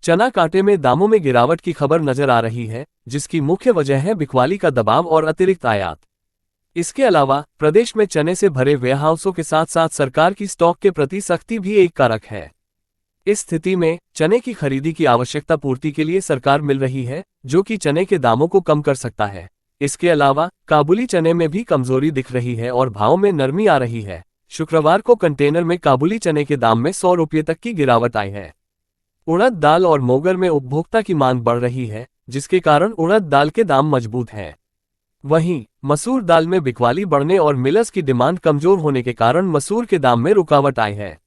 चना कांटे में दामों में गिरावट की खबर नजर आ रही है, जिसकी मुख्य वजह है बिकवाली का दबाव और अतिरिक्त आयात। इसके अलावा प्रदेश में चने से भरे वेयरहाउसों के साथ साथ सरकार की स्टॉक के प्रति सख्ती भी एक कारक है। इस स्थिति में चने की खरीदी की आवश्यकता पूर्ति के लिए सरकार मिल रही है, जो कि चने के दामों को कम कर सकता है। इसके अलावा काबुली चने में भी कमजोरी दिख रही है और भाव में नरमी आ रही है। शुक्रवार को कंटेनर में काबुली चने के दाम में 100 रुपये तक की गिरावट आई है। उड़द दाल और मोगर में उपभोक्ता की मांग बढ़ रही है, जिसके कारण उड़द दाल के दाम मजबूत हैं। वहीं मसूर दाल में बिकवाली बढ़ने और मिलर्स की डिमांड कमजोर होने के कारण मसूर के दाम में रुकावट आई है।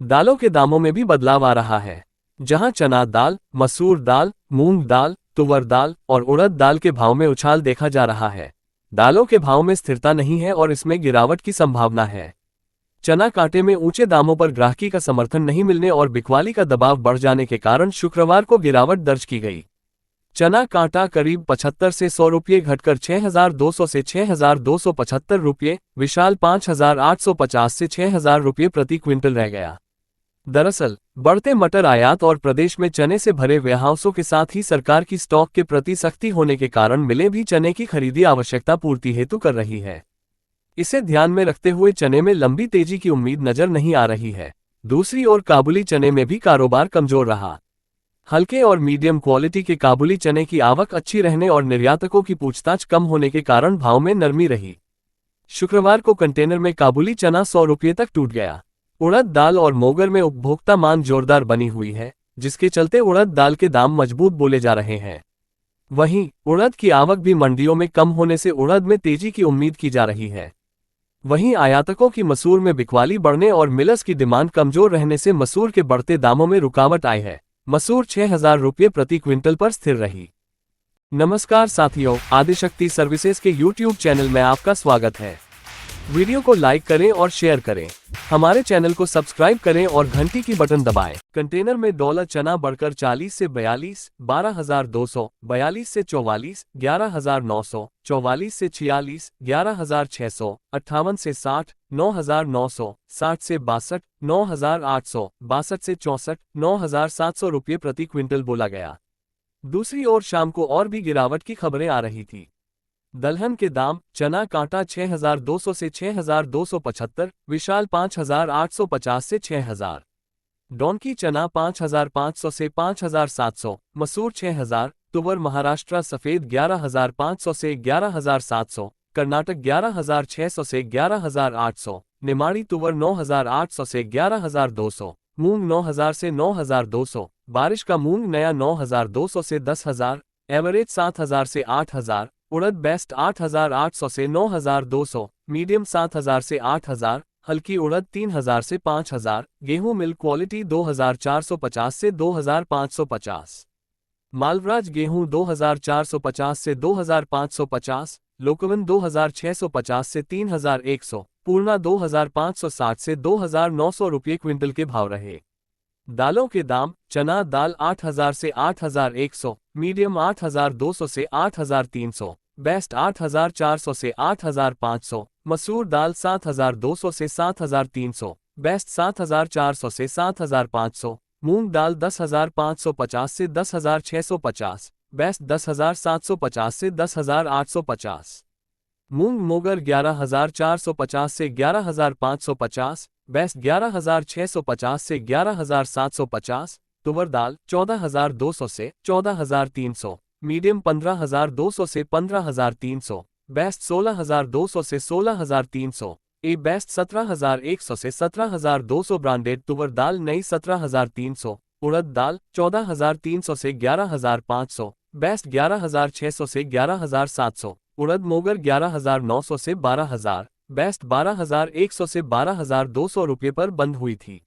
दालों के दामों में भी बदलाव आ रहा है, जहां चना दाल, मसूर दाल, मूंग दाल, तुवर दाल और उड़द दाल के भाव में उछाल देखा जा रहा है। दालों के भाव में स्थिरता नहीं है और इसमें गिरावट की संभावना है। चना कांटे में ऊंचे दामों पर ग्राहकी का समर्थन नहीं मिलने और बिकवाली का दबाव बढ़ जाने के कारण शुक्रवार को गिरावट दर्ज की गई। चना कांटा करीब 75 से 100 रुपये घटकर 6,200 से 6,275 रुपये, विशाल 5,850 से 6,000 रुपये प्रति क्विंटल रह गया। दरअसल बढ़ते मटर आयात और प्रदेश में चने से भरे वेयरहाउसों के साथ ही सरकार की स्टॉक के प्रति सख्ती होने के कारण मिलें भी चने की खरीदी आवश्यकता पूर्ति हेतु कर रही है। इसे ध्यान में रखते हुए चने में लंबी तेजी की उम्मीद नजर नहीं आ रही है। दूसरी ओर काबुली चने में भी कारोबार कमजोर रहा। हल्के और मीडियम क्वालिटी के काबुली चने की आवक अच्छी रहने और निर्यातकों की पूछताछ कम होने के कारण भाव में नरमी रही। शुक्रवार को कंटेनर में काबुली चना 100 रुपये तक टूट गया। उड़द दाल और मोगर में उपभोक्ता मांग जोरदार बनी हुई है, जिसके चलते उड़द दाल के दाम मजबूत बोले जा रहे हैं। वहीं उड़द की आवक भी मंडियों में कम होने से उड़द में तेजी की उम्मीद की जा रही है। वहीं आयातकों की मसूर में बिकवाली बढ़ने और मिलर्स की डिमांड कमजोर रहने से मसूर के बढ़ते दामों में रुकावट आई है। मसूर 6,000 रुपये प्रति क्विंटल पर स्थिर रही। नमस्कार साथियों, आदिशक्ति सर्विसेज के YouTube चैनल में आपका स्वागत है। वीडियो को लाइक करें और शेयर करें। हमारे चैनल को सब्सक्राइब करें और घंटी की बटन दबाएं। कंटेनर में डॉलर चना बढ़कर 40 से 42, 12,200, 42 से 44, 11,900, 44 से 46, 11,600, 58 से 60, 9,900, 60 से 62, 9,800, 62 से 64, 9,700 रुपये प्रति क्विंटल बोला गया। दूसरी ओर शाम को और भी गिरावट की खबरें आ रही थी। दलहन के दाम चना कांटा 6,200 से 6,275, विशाल 5,850 से 6,000, डोंकी चना 5,500 से 5,700, मसूर 6,000, तुवर महाराष्ट्र सफेद 11,500 से 11,700, कर्नाटक 11,600 से 11,800, निमाड़ी तुवर 9,800 से 11,200, मूंग 9,000 से 9,200, बारिश का मूंग नया 9,200 से 10,000, एवरेज 7,000 से 8,000, उड़द बेस्ट 8,800 से 9,200, मीडियम 7,000 से 8,000, हल्की उड़द 3,000 से 5,000, गेहूं मिल क्वालिटी 2,450 से 2,550, मालवराज गेहूं 2,450 से 2,550, लोकवन 2,650 से 3,100, पूर्णा 2,560 से 2,900 रुपये क्विंटल के भाव रहे। दालों के दाम चना दाल 8,000 से 8,100, मीडियम 8,200 से 8,300, बेस्ट 8,400 से 8,500, मसूर दाल 7,200 से 7,300, बेस्ट 7,400 से 7,500, मूंग दाल 10,550 से 10,650, बेस्ट 10,750 से 10,850, मूंग मोगर 11,450 से 11,550, बेस्ट 11,650 से 11,750, तुवर दाल 14,200 से 14,300, मीडियम 15,200 से 15,300, बेस्ट 16,200 से 16,300, ए बेस्ट 17,100 से 17,200, ब्रांडेड तुवर दाल नई 17,300, उड़द दाल 14,300 से 11,500, बेस्ट 11,600 से 11,700, उड़द मोगर 11,900 से 12,000, बेस्ट 12,100 से 12,200 रुपये पर बंद हुई थी।